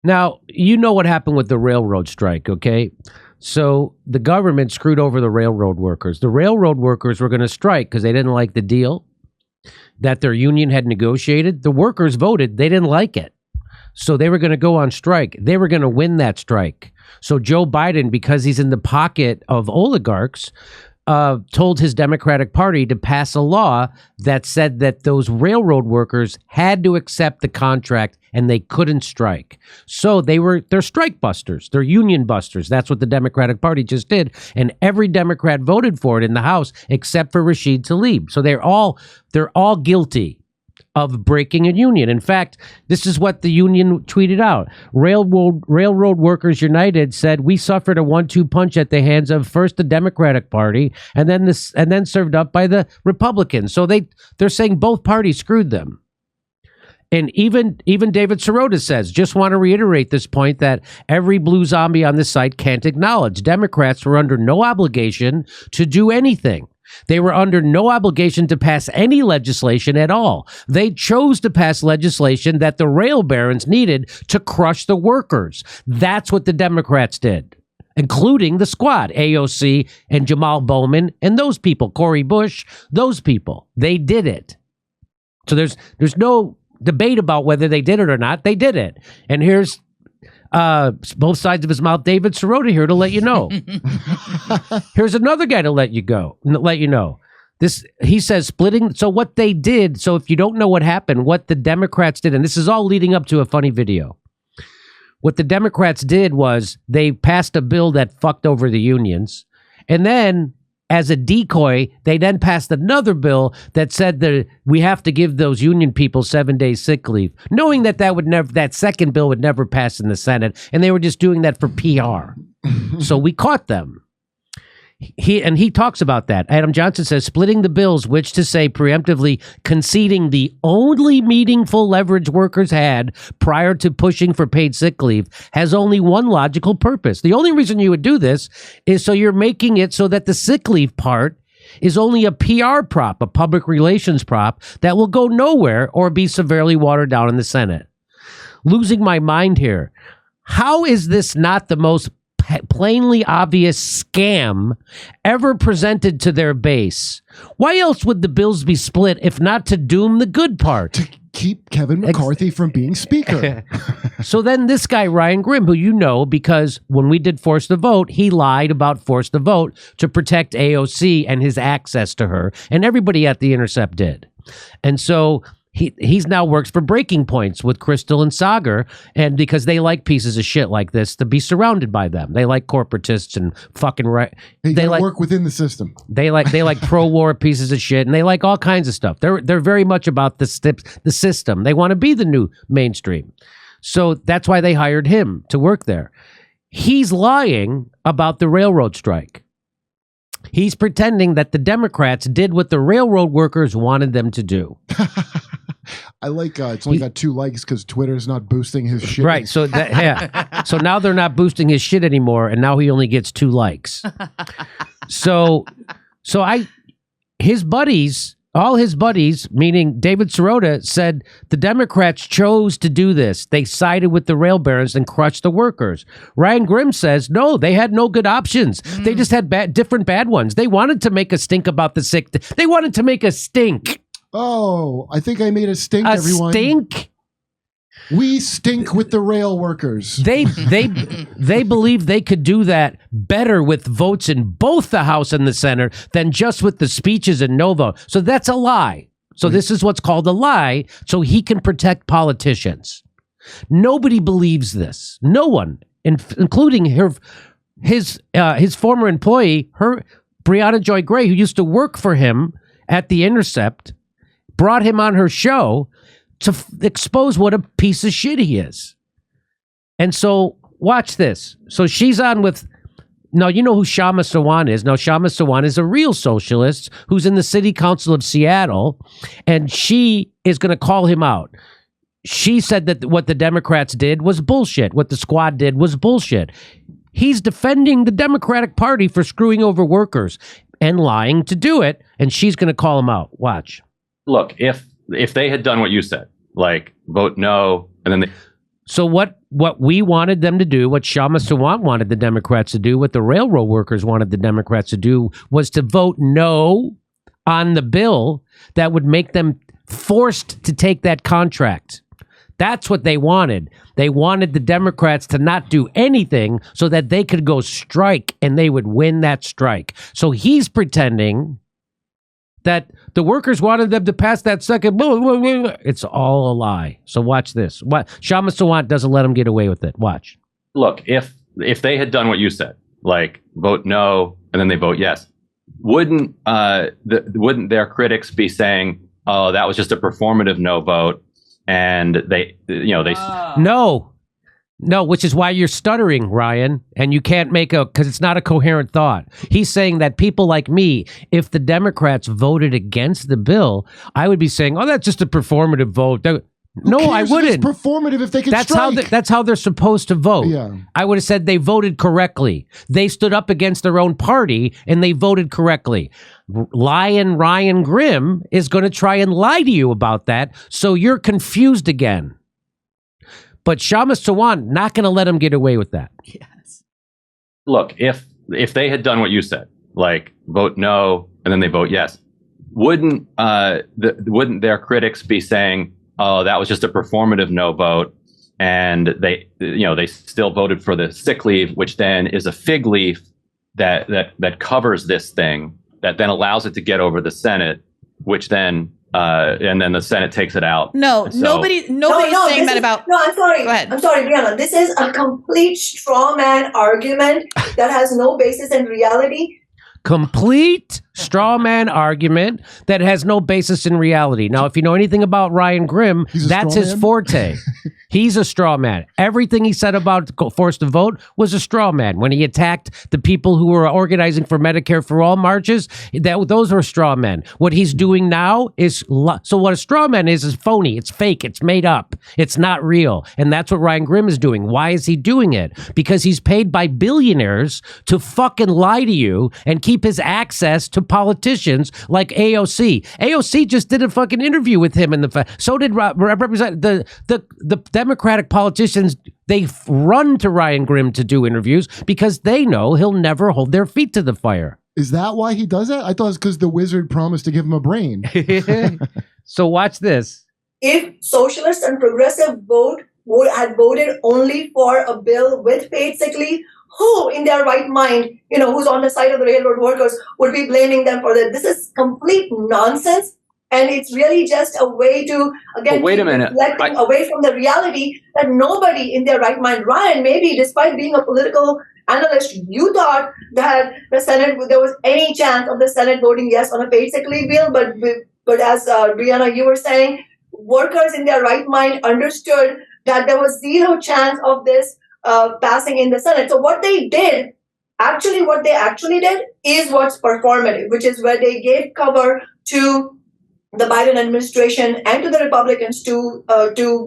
Now, you know what happened with the railroad strike, okay? So the government screwed over the railroad workers. The railroad workers were going to strike because they didn't like the deal that their union had negotiated. The workers voted. They didn't like it. So they were going to go on strike. They were going to win that strike. So Joe Biden, because he's in the pocket of oligarchs, told his Democratic Party to pass a law that said that those railroad workers had to accept the contract and they couldn't strike. So they're strike busters. They're union busters. That's what the Democratic Party just did. And every Democrat voted for it in the House except for Rashid Tlaib. So they're all guilty of breaking a union. In fact, this is what the union tweeted out. Railroad Workers United said, we suffered a 1-2 punch at the hands of first the Democratic Party and then served up by the Republicans. So they're saying both parties screwed them. And even David Sirota says, just want to reiterate this point that every blue zombie on this site can't acknowledge. Democrats were under no obligation to do anything. They were under no obligation to pass any legislation at all. They chose to pass legislation that the rail barons needed to crush the workers. That's what the Democrats did, including the squad, AOC and Jamal Bowman and those people, Cori Bush, those people. They did it. So there's no debate about whether they did it or not. They did it. And here's both sides of his mouth, David Sirota here to let you know. Here's another guy to let you know. He says splitting. So what they did, so if you don't know what happened, what the Democrats did, and this is all leading up to a funny video. What the Democrats did was they passed a bill that fucked over the unions. And then as a decoy, they then passed another bill that said that we have to give those union people 7 days sick leave, knowing that that second bill would never pass in the Senate, and they were just doing that for PR. So we caught them. He talks about that. Adam Johnson says splitting the bills, which to say preemptively conceding the only meaningful leverage workers had prior to pushing for paid sick leave, has only one logical purpose. The only reason you would do this is so you're making it so that the sick leave part is only a PR prop, a public relations prop that will go nowhere or be severely watered down in the Senate. Losing my mind here. How is this not the most plainly obvious scam ever presented to their base? Why else would the bills be split if not to doom the good part? To keep Kevin McCarthy from being speaker. So then this guy, Ryan Grimm, who you know, because when we did Force the Vote, he lied about Force the Vote to protect AOC and his access to her, and everybody at The Intercept did. And so He's now works for Breaking Points with Crystal and Sagar, and because they like pieces of shit like this to be surrounded by them. They like corporatists and fucking right. They like work within the system. They like pro-war pieces of shit, and they like all kinds of stuff. They're very much about the system. They want to be the new mainstream. So that's why they hired him to work there. He's lying about the railroad strike. He's pretending that the Democrats did what the railroad workers wanted them to do. I like it's only got 2 likes because Twitter's not boosting his shit. Right. So so now they're not boosting his shit anymore, and now he only gets 2 likes. All his buddies, meaning David Sirota, said the Democrats chose to do this. They sided with the rail barons and crushed the workers. Ryan Grimm says, no, they had no good options. They just had different bad ones. They wanted to make a stink about the sick. They wanted to make a stink. Oh, I think I made a stink, everyone. A stink? We stink with the rail workers. They believe they could do that better with votes in both the House and the Senate than just with the speeches and no vote. So that's a lie. So this is what's called a lie, so he can protect politicians. Nobody believes this. No one, including his former employee, Briahna Joy Gray, who used to work for him at The Intercept, brought him on her show to expose what a piece of shit he is. And so watch this. So she's on with, now you know who Shama Sawant is. Now Shama Sawant is a real socialist who's in the city council of Seattle, and she is going to call him out. She said that what the Democrats did was bullshit. What the squad did was bullshit. He's defending the Democratic Party for screwing over workers and lying to do it, and she's going to call him out. Watch. Look, if they had done what you said, like vote no, and then So what we wanted them to do, what Shama Sawant wanted the Democrats to do, what the railroad workers wanted the Democrats to do, was to vote no on the bill that would make them forced to take that contract. That's what they wanted. They wanted the Democrats to not do anything so that they could go strike and they would win that strike. So he's pretending that the workers wanted them to pass that second. Blah, blah, blah. It's all a lie. So watch this. What Shama Sawant doesn't let him get away with it. Watch. Look, if they had done what you said, like vote no and then they vote yes, wouldn't their critics be saying, "Oh, that was just a performative no vote," and they No, which is why you're stuttering, Ryan, and you can't because it's not a coherent thought. He's saying that people like me, if the Democrats voted against the bill, I would be saying, "Oh, that's just a performative vote." No, I wouldn't. It's performative if they can strike. That's how they're supposed to vote. Yeah. I would have said they voted correctly. They stood up against their own party and they voted correctly. Ryan Grimm is going to try and lie to you about that, so you're confused again. But Shama Sawant not going to let him get away with that. Yes. Look, if they had done what you said, like vote no and then they vote yes, wouldn't their critics be saying, "Oh, that was just a performative no vote," and they still voted for the sick leave, which then is a fig leaf that covers this thing, that then allows it to get over the Senate, which then and then the Senate takes it out. No, so, nobody's saying that about. No, I'm sorry. Go ahead. I'm sorry, Briahna. This is a complete straw man argument that has no basis in reality. Complete straw man argument that has no basis in reality. Now, if you know anything about Ryan Grimm, that's his forte. He's a straw man. Everything he said about forced to vote was a straw man. When he attacked the people who were organizing for Medicare for All marches, those were straw men. What he's doing now is so what a straw man is phony. It's fake. It's made up. It's not real. And that's what Ryan Grimm is doing. Why is he doing it? Because he's paid by billionaires to fucking lie to you and keep his access to politicians like AOC. AOC just did a fucking interview with him so did represent the Democratic politicians. They run to Ryan Grimm to do interviews because they know he'll never hold their feet to the fire. Is that why he does that? I thought it's because the wizard promised to give him a brain. So watch this. If socialists and progressive had voted only for a bill with paid sick leave, who in their right mind, who's on the side of the railroad workers, would be blaming them for that? This is complete nonsense. And it's really just a way to, again, wait a minute. Away from the reality that nobody in their right mind, Ryan, maybe despite being a political analyst, you thought that the Senate, there was any chance of the Senate voting yes on a paid sick leave bill. But as Briahna, you were saying, workers in their right mind understood that there was zero chance of this passing in the Senate. So what they actually did is what's performative, which is where they gave cover to the Biden administration and to the Republicans to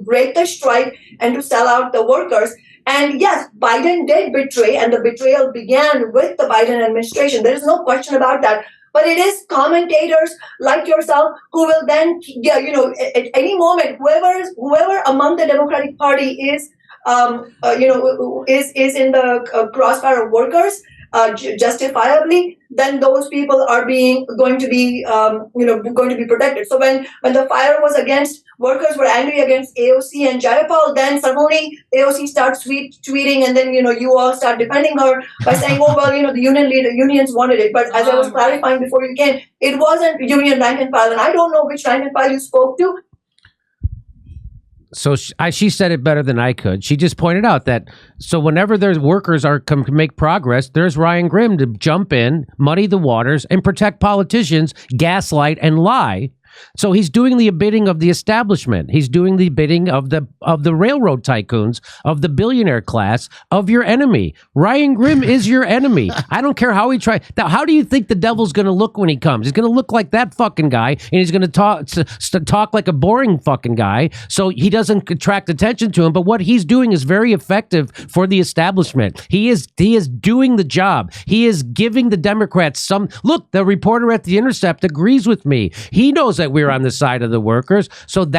break the strike and to sell out the workers. And yes, Biden did betray, and the betrayal began with the Biden administration. There is no question about that. But it is commentators like yourself who will then, at any moment, whoever among the Democratic Party is in the crossfire of workers, justifiably, then those people are going to be protected. So when the fire was against workers were angry against AOC and Jayapal, then suddenly AOC starts tweeting, and then you all start defending her by saying, "Oh well, the unions wanted it." But as I was clarifying before you came, it wasn't union rank and file, and I don't know which rank and file you spoke to. So she said it better than I could. She just pointed out that so whenever there's workers can make progress, there's Ryan Grimm to jump in, muddy the waters, and protect politicians, gaslight, and lie. So he's doing the bidding of the establishment. He's doing the bidding of the railroad tycoons, of the billionaire class, of your enemy. Ryan Grimm is your enemy. I don't care how he tries. Now, how do you think the devil's going to look when he comes? He's going to look like that fucking guy, and he's going to talk like a boring fucking guy, so he doesn't attract attention to him. But what he's doing is very effective for the establishment. He is doing the job. He is giving the Democrats some. Look, the reporter at The Intercept agrees with me. He knows that we're on the side of the workers. So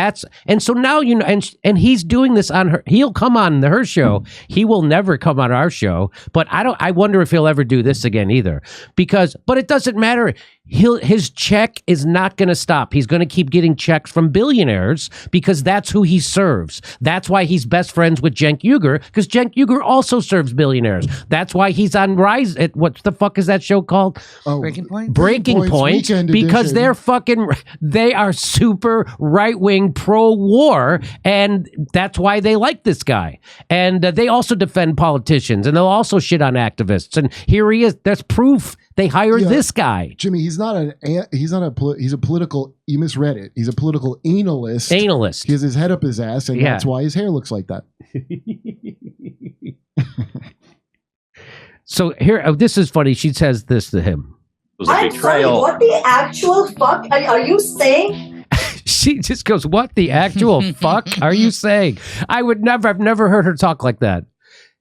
so now, you know, and he's doing this on her. He'll come on her show. He will never come on our show. But I wonder if he'll ever do this again either. But it doesn't matter. His check is not going to stop. He's going to keep getting checks from billionaires because that's who he serves. That's why he's best friends with Cenk Uygur, because Cenk Uygur also serves billionaires. That's why he's on Rise. What the fuck is that show called? Oh, Breaking Point? Breaking Point, because they are super right-wing pro-war, and that's why they like this guy. And they also defend politicians, and they'll also shit on activists. And here he is. That's proof. They hired this guy. Jimmy, he's a political, you misread it. He's a political analyst. Analyst. He has his head up his ass, and that's why his hair looks like that. So here, this is funny. She says this to him. It was a I'm sorry, betrayal. what the actual fuck are you saying? She just goes, "What the actual fuck are you saying?" I've never heard her talk like that.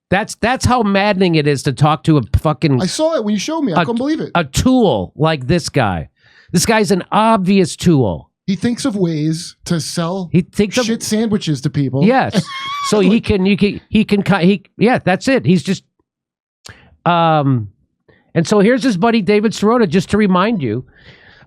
That's how maddening it is to talk to a fucking... I saw it when you showed me. I couldn't believe it. A tool like this guy. This guy's an obvious tool. He thinks of ways to sell shit sandwiches to people. Yes. So that's it. He's just... And so here's his buddy David Sirota, just to remind you,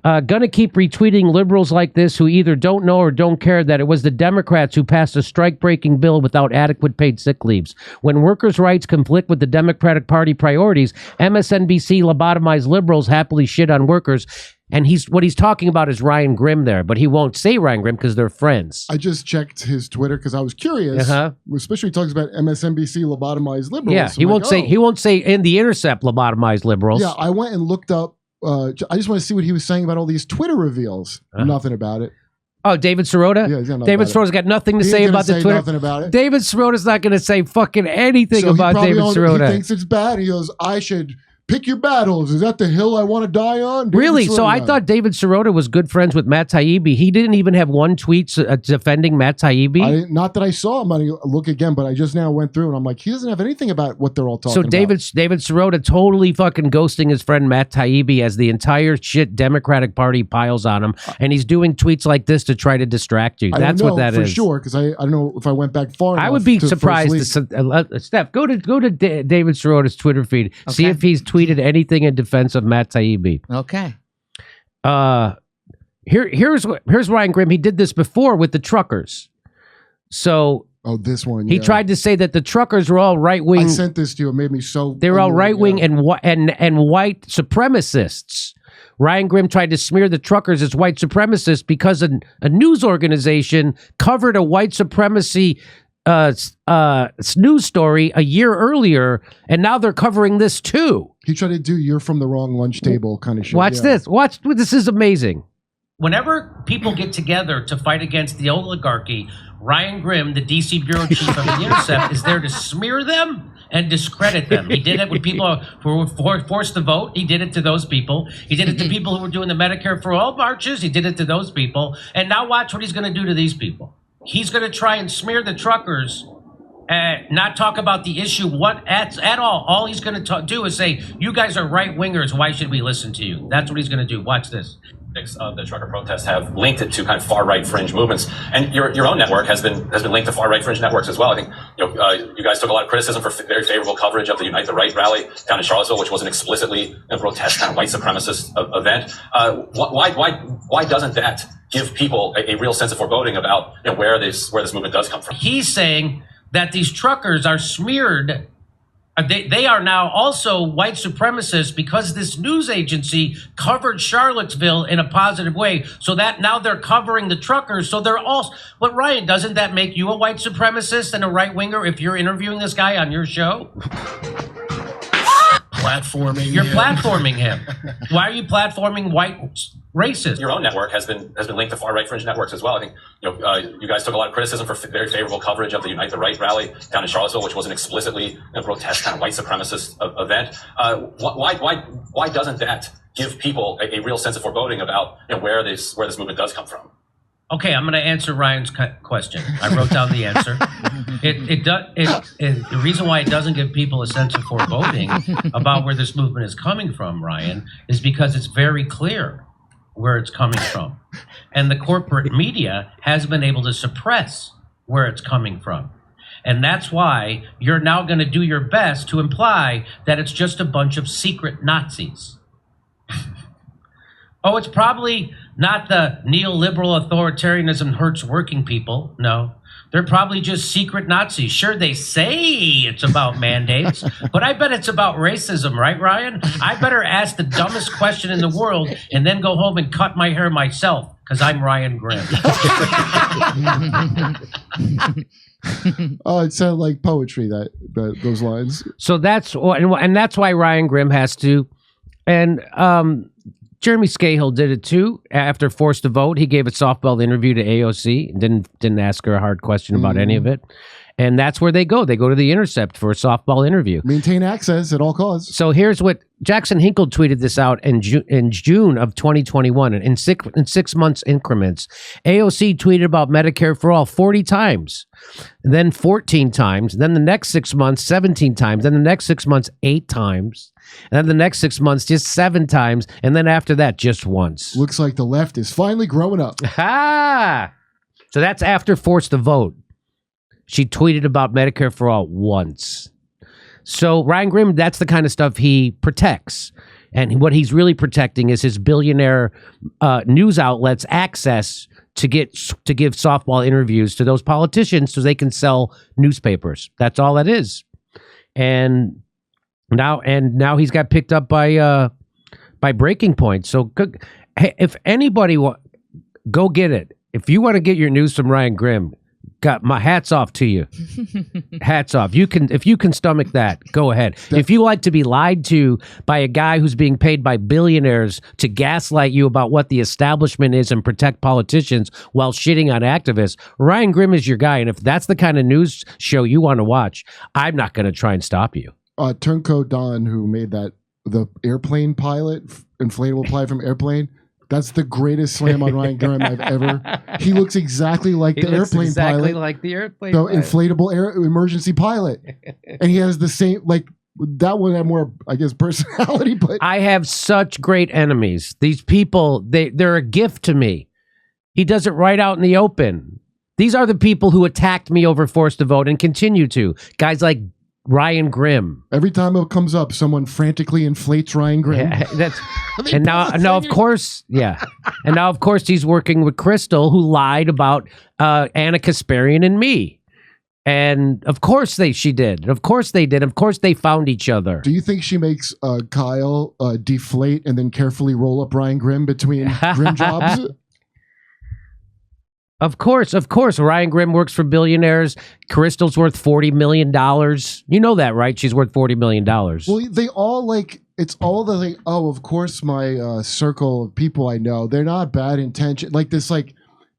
gonna keep retweeting liberals like this who either don't know or don't care that it was the Democrats who passed a strike-breaking bill without adequate paid sick leaves. When workers' rights conflict with the Democratic Party priorities, MSNBC lobotomized liberals happily shit on workers. And what he's talking about is Ryan Grimm there, but he won't say Ryan Grimm because they're friends. I just checked his Twitter because I was curious, especially he talks about MSNBC lobotomized liberals. Yeah, he won't say in The Intercept lobotomized liberals. Yeah, I went and looked up. I just want to see what he was saying about all these Twitter reveals. Nothing about it. Oh, David Sirota? Yeah, he's got David Sirota's got nothing to say about the Twitter. Nothing about it. David Sirota's not going to say fucking anything about David Sirota. He thinks it's bad. He goes, I should pick your battles. Is that the hill I want to die on? Really? So I thought David Sirota was good friends with Matt Taibbi. He didn't even have one tweet defending Matt Taibbi. Not that I saw. I'm going to look again, but I just now went through and I'm like, he doesn't have anything about what they're all talking about. So David Sirota totally fucking ghosting his friend Matt Taibbi as the entire shit Democratic Party piles on him, and he's doing tweets like this to try to distract you. That's what that is. For sure, because I don't know if I went back far enough. I would be surprised. Steph, go to David Sirota's Twitter feed. Okay. See if he's tweeted anything in defense of Matt Taibbi. Okay. Here's Ryan Grimm. He did this before with the truckers. So this one. He tried to say that the truckers were all right wing. I sent this to you. It made me so. They were all right wing and white supremacists. Ryan Grimm tried to smear the truckers as white supremacists because a news organization covered a white supremacy news story a year earlier, and now they're covering this too. He tried to do "you're from the wrong lunch table" kind of shit. Watch this. This is amazing. Whenever people get together to fight against the oligarchy, Ryan Grimm, the DC bureau chief of The Intercept, is there to smear them and discredit them. He did it with people who were forced to vote. He did it to those people. He did it to people who were doing the Medicare for All marches. He did it to those people. And now watch what he's going to do to these people. He's going to try and smear the truckers, not talk about the issue at all. All he's going to do is say, you guys are right-wingers. Why should we listen to you? That's what he's going to do. Watch this. Of the trucker protests have linked it to kind of far-right fringe movements, and your own network has been linked to far-right fringe networks as well. I think you guys took a lot of criticism for very favorable coverage of the Unite the Right rally down in Charlottesville, which was an explicitly grotesque kind of white supremacist event. Why doesn't that give people a real sense of foreboding about where this movement does come from? He's saying that these truckers are smeared. They are now also white supremacists because this news agency covered Charlottesville in a positive way. So that now they're covering the truckers. So they're also, but Ryan, doesn't that make you a white supremacist and a right winger if you're interviewing this guy on your show? Platforming. You're platforming him. Why are you platforming white racists? Your own network has been linked to far-right fringe networks as well. I think you guys took a lot of criticism for very favorable coverage of the Unite the Right rally down in Charlottesville, which was an explicitly grotesque kind of white supremacist event. Why doesn't that give people a real sense of foreboding about where this movement does come from? Okay, I'm going to answer Ryan's question. I wrote down the answer. The reason why it doesn't give people a sense of foreboding about where this movement is coming from, Ryan, is because it's very clear where it's coming from. And the corporate media has been able to suppress where it's coming from. And that's why you're now going to do your best to imply that it's just a bunch of secret Nazis. Oh, it's probably not the neoliberal authoritarianism hurts working people. No, they're probably just secret Nazis. Sure, they say it's about mandates, but I bet it's about racism, right, Ryan? I better ask the dumbest question in the world and then go home and cut my hair myself, because I'm Ryan Grimm. Oh, it sounded like poetry, those lines. So that's and that's why Ryan Grimm has to, and Jeremy Scahill did it too. After Forced to Vote, he gave a softball interview to AOC and didn't ask her a hard question about any of it. And that's where they go. They go to The Intercept for a softball interview. Maintain access at all costs. So here's what Jackson Hinkle tweeted this out in June of 2021 in 6 months increments. AOC tweeted about Medicare for all 40 times, then 14 times, then the next 6 months 17 times, then the next 6 months 8 times, and then the next 6 months just 7 times, and then after that just once. Looks like the left is finally growing up. Ha! So that's after Forced to Vote. She tweeted about Medicare for all once. So Ryan Grimm, that's the kind of stuff he protects. And what he's really protecting is his billionaire news outlets access to give softball interviews to those politicians so they can sell newspapers. That's all that is. And now he's got picked up by Breaking Point. So hey, if anybody go get it. If you want to get your news from Ryan Grimm, got my hats off to you. Hats off. If you can stomach that, go ahead. If you like to be lied to by a guy who's being paid by billionaires to gaslight you about what the establishment is and protect politicians while shitting on activists, Ryan Grimm is your guy. And if that's the kind of news show you want to watch, I'm not going to try and stop you. Turncoat Don, who made the airplane pilot, inflatable pilot from Airplane, that's the greatest slam on Ryan Grimm I've ever. He looks exactly like the airplane pilot. Like the airplane pilot. Inflatable emergency pilot. And he has the same, like, that one had more, I guess, personality. But I have such great enemies. These people, they're a gift to me. He does it right out in the open. These are the people who attacked me over Forced to Vote and continue to. Guys like Ryan Grimm. Every time it comes up, someone frantically inflates Ryan Grimm. Yeah, and now of course, yeah. And now, of course, he's working with Crystal, who lied about Anna Kasparian and me. And of course she did. Of course they did. Of course they found each other. Do you think she makes Kyle deflate and then carefully roll up Ryan Grimm between Grimm jobs? Of course. Ryan Grimm works for billionaires. Crystal's worth $40 million. You know that, right? She's worth $40 million. Well, they all it's all the like, oh, of course, my circle of people I know, they're not bad intention. Like this,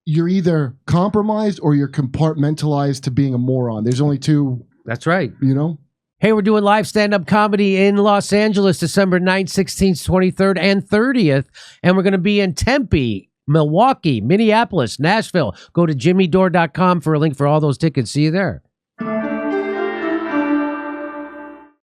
you're either compromised or you're compartmentalized to being a moron. There's only two. That's right. You know? Hey, we're doing live stand-up comedy in Los Angeles, December 9th, 16th, 23rd, and 30th. And we're going to be in Tempe, Milwaukee, Minneapolis, Nashville. Go to jimmydore.com for a link for all those tickets. See you there.